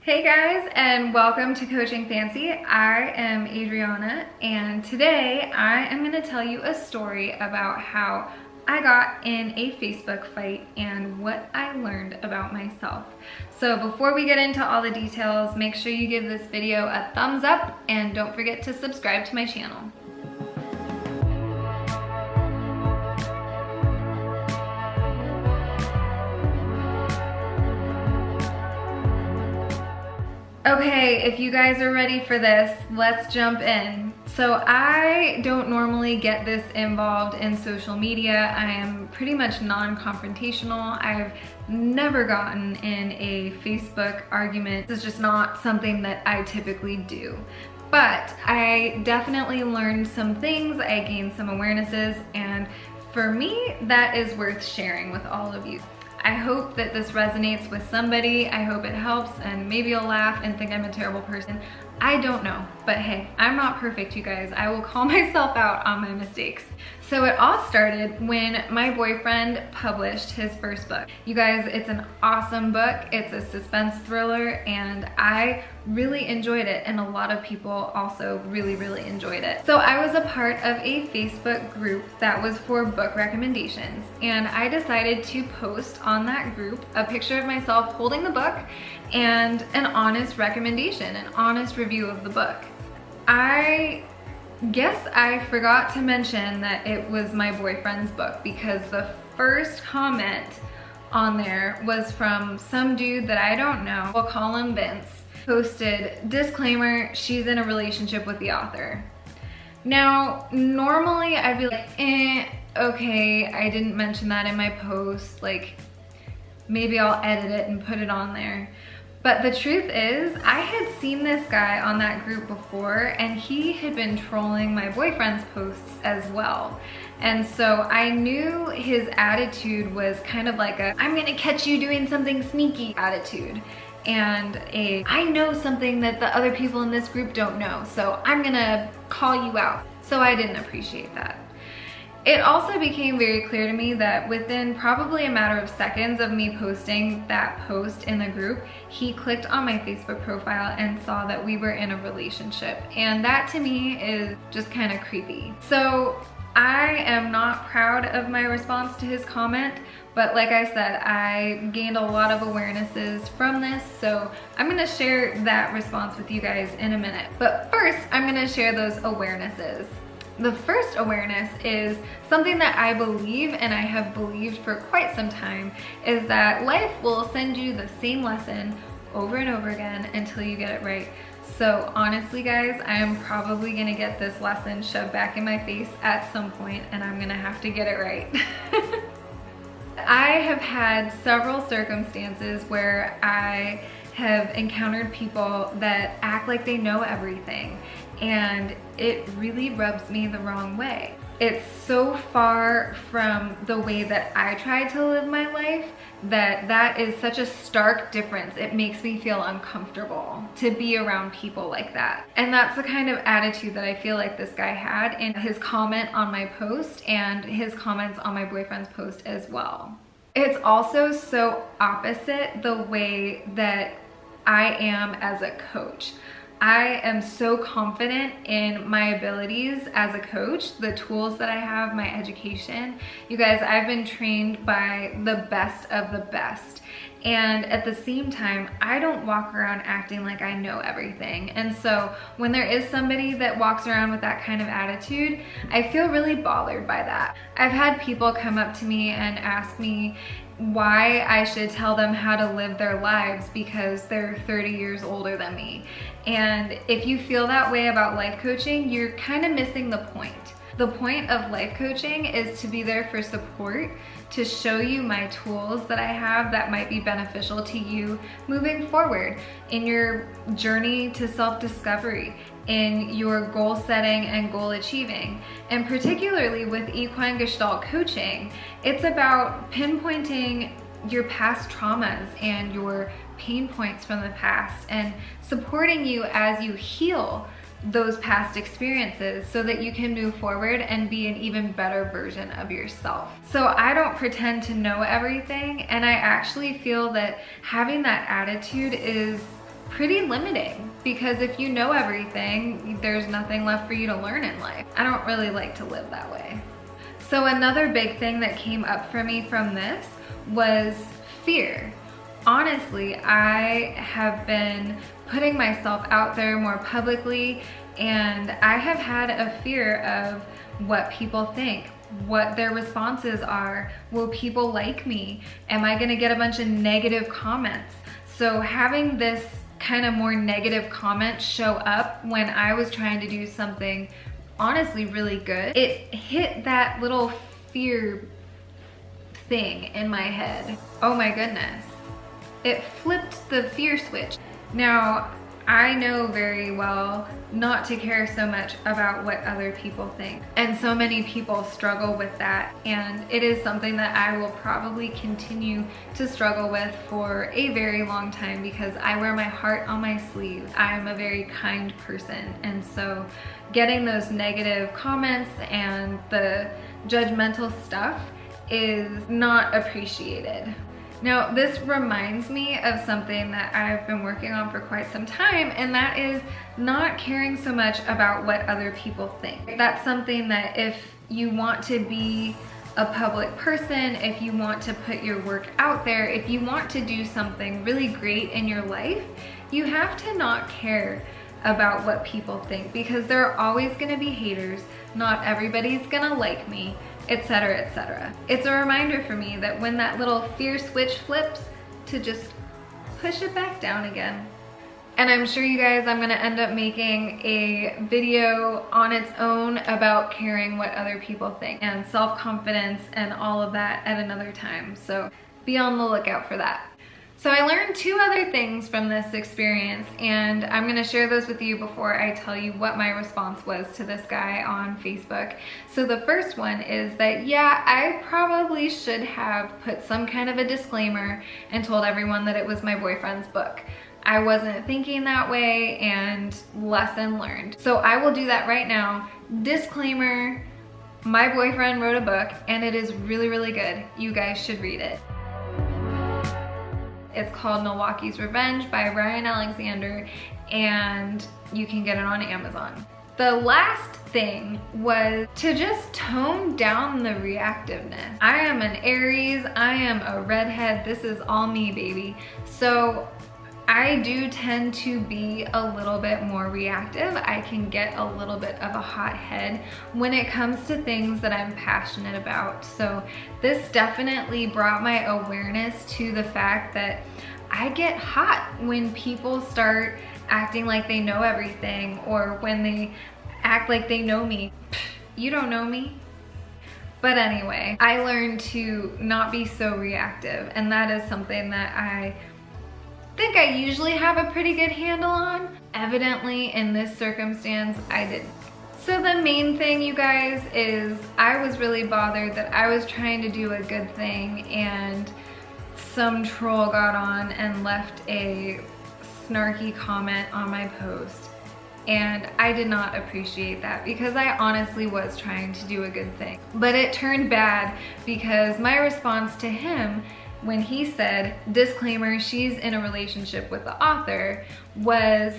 Hey guys, and welcome to Coaching Fancy. I am Adriana, and today I am going to tell you a story about how I got in a Facebook fight and what I learned about myself. So before we get into all the details, make sure you give this video a thumbs up and don't forget to subscribe to my channel. Okay, if you guys are ready for this, let's jump in. So I don't normally get this involved in social media. I am pretty much non-confrontational. I've never gotten in a Facebook argument. It's just not something that I typically do. But I definitely learned some things, I gained some awarenesses, and for me, that is worth sharing with all of you. I hope that this resonates with somebody. I hope it helps, and maybe you'll laugh and think I'm a terrible person. I don't know, but hey, I'm not perfect, you guys. I will call myself out on my mistakes. So it all started when my boyfriend published his first book. You guys, it's an awesome book. It's a suspense thriller, and I really enjoyed it, and a lot of people also really enjoyed it. So I was a part of a Facebook group that was for book recommendations, and I decided to post on that group a picture of myself holding the book and an honest recommendation, an honest review of the book. I guess I forgot to mention that it was my boyfriend's book, because the first comment on there was from some dude that I don't know. We'll call him Vince. Posted, disclaimer, she's in a relationship with the author. Now, normally I'd be like, okay, I didn't mention that in my post. Like, maybe I'll edit it and put it on there. But the truth is, I had seen this guy on that group before, and he had been trolling my boyfriend's posts as well. And so I knew his attitude was kind of like a, I'm gonna catch you doing something sneaky attitude. And I know something that the other people in this group don't know, so I'm gonna call you out. So I didn't appreciate that. It also became very clear to me that within probably a matter of seconds of me posting that post in the group, he clicked on my Facebook profile and saw that we were in a relationship. And that to me is just kind of creepy. So I am not proud of my response to his comment, but like I said, I gained a lot of awarenesses from this, so I'm gonna share that response with you guys in a minute. But first, I'm gonna share those awarenesses. The first awareness is something that I believe, and I have believed for quite some time, is that life will send you the same lesson over and over again until you get it right. So honestly guys, I am probably gonna get this lesson shoved back in my face at some point, and I'm gonna have to get it right. I have had several circumstances where I have encountered people that act like they know everything, and it really rubs me the wrong way. It's so far from the way that I try to live my life that is such a stark difference. It makes me feel uncomfortable to be around people like that. And that's the kind of attitude that I feel like this guy had in his comment on my post and his comments on my boyfriend's post as well. It's also so opposite the way that I am as a coach. I am so confident in my abilities as a coach, the tools that I have, my education. You guys, I've been trained by the best of the best. And at the same time, I don't walk around acting like I know everything. And so when there is somebody that walks around with that kind of attitude, I feel really bothered by that. I've had people come up to me and ask me why I should tell them how to live their lives because they're 30 years older than me. And if you feel that way about life coaching, you're kind of missing the point. The point of life coaching is to be there for support, to show you my tools that I have that might be beneficial to you moving forward in your journey to self-discovery, in your goal setting and goal achieving. And particularly with equine gestalt coaching, it's about pinpointing your past traumas and your pain points from the past and supporting you as you heal those past experiences so that you can move forward and be an even better version of yourself. So I don't pretend to know everything, and I actually feel that having that attitude is pretty limiting, because if you know everything, there's nothing left for you to learn in life. I don't really like to live that way. So another big thing that came up for me from this was fear. Honestly, I have been putting myself out there more publicly, and I have had a fear of what people think, what their responses are. Will people like me? Am I gonna get a bunch of negative comments? So having this kind of more negative comments show up when I was trying to do something honestly really good, it hit that little fear thing in my head. Oh my goodness. It flipped the fear switch. Now, I know very well not to care so much about what other people think. And so many people struggle with that. And it is something that I will probably continue to struggle with for a very long time, because I wear my heart on my sleeve. I am a very kind person. And so getting those negative comments and the judgmental stuff is not appreciated. Now, this reminds me of something that I've been working on for quite some time, and that is not caring so much about what other people think. That's something that if you want to be a public person, if you want to put your work out there, if you want to do something really great in your life, you have to not care about what people think, because there are always gonna be haters. Not everybody's gonna like me, etc., etc. It's a reminder for me that when that little fear switch flips, to just push it back down again. And I'm sure you guys, I'm gonna end up making a video on its own about caring what other people think and self-confidence and all of that at another time. So be on the lookout for that. So I learned two other things from this experience, and I'm gonna share those with you before I tell you what my response was to this guy on Facebook. So the first one is that, yeah, I probably should have put some kind of a disclaimer and told everyone that it was my boyfriend's book. I wasn't thinking that way, and lesson learned. So I will do that right now. Disclaimer, my boyfriend wrote a book, and it is really, really good. You guys should read it. It's called Milwaukee's Revenge by Ryan Alexander, and you can get it on Amazon. The last thing was to just tone down the reactiveness. I am an Aries, I am a redhead, this is all me, baby. So I do tend to be a little bit more reactive. I can get a little bit of a hot head when it comes to things that I'm passionate about. So this definitely brought my awareness to the fact that I get hot when people start acting like they know everything, or when they act like they know me. You don't know me. But anyway, I learned to not be so reactive, and that is something that I think I usually have a pretty good handle on. Evidently, in this circumstance, I didn't. So the main thing, you guys, is I was really bothered that I was trying to do a good thing and some troll got on and left a snarky comment on my post. And I did not appreciate that, because I honestly was trying to do a good thing. But it turned bad, because my response to him when he said, disclaimer, she's in a relationship with the author, was,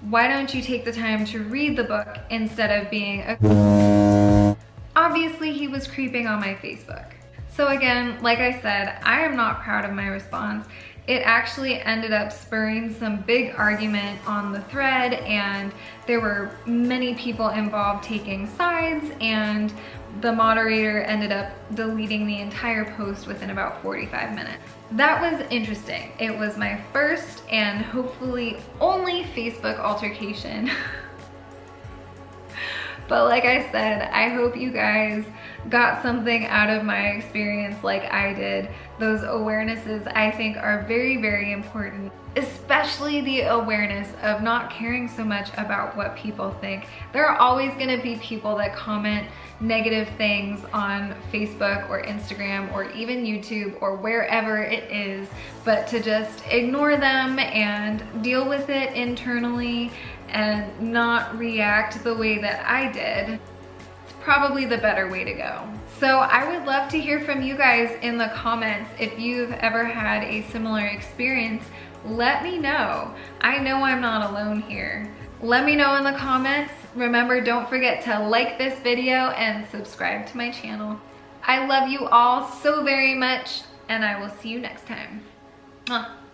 why don't you take the time to read the book instead of being a... Obviously, he was creeping on my Facebook. So again, like I said, I am not proud of my response. It actually ended up spurring some big argument on the thread, and there were many people involved taking sides, and the moderator ended up deleting the entire post within about 45 minutes. That was interesting. It was my first and hopefully only Facebook altercation. But like I said, I hope you guys got something out of my experience like I did. Those awarenesses, I think, are very, very important, especially the awareness of not caring so much about what people think. There are always gonna be people that comment negative things on Facebook or Instagram or even YouTube or wherever it is, but to just ignore them and deal with it internally and not react the way that I did, it's probably the better way to go. So I would love to hear from you guys in the comments if you've ever had a similar experience. Let me know. I know I'm not alone here. Let me know in the comments. Remember, don't forget to like this video and subscribe to my channel. I love you all so very much, and I will see you next time. Mwah.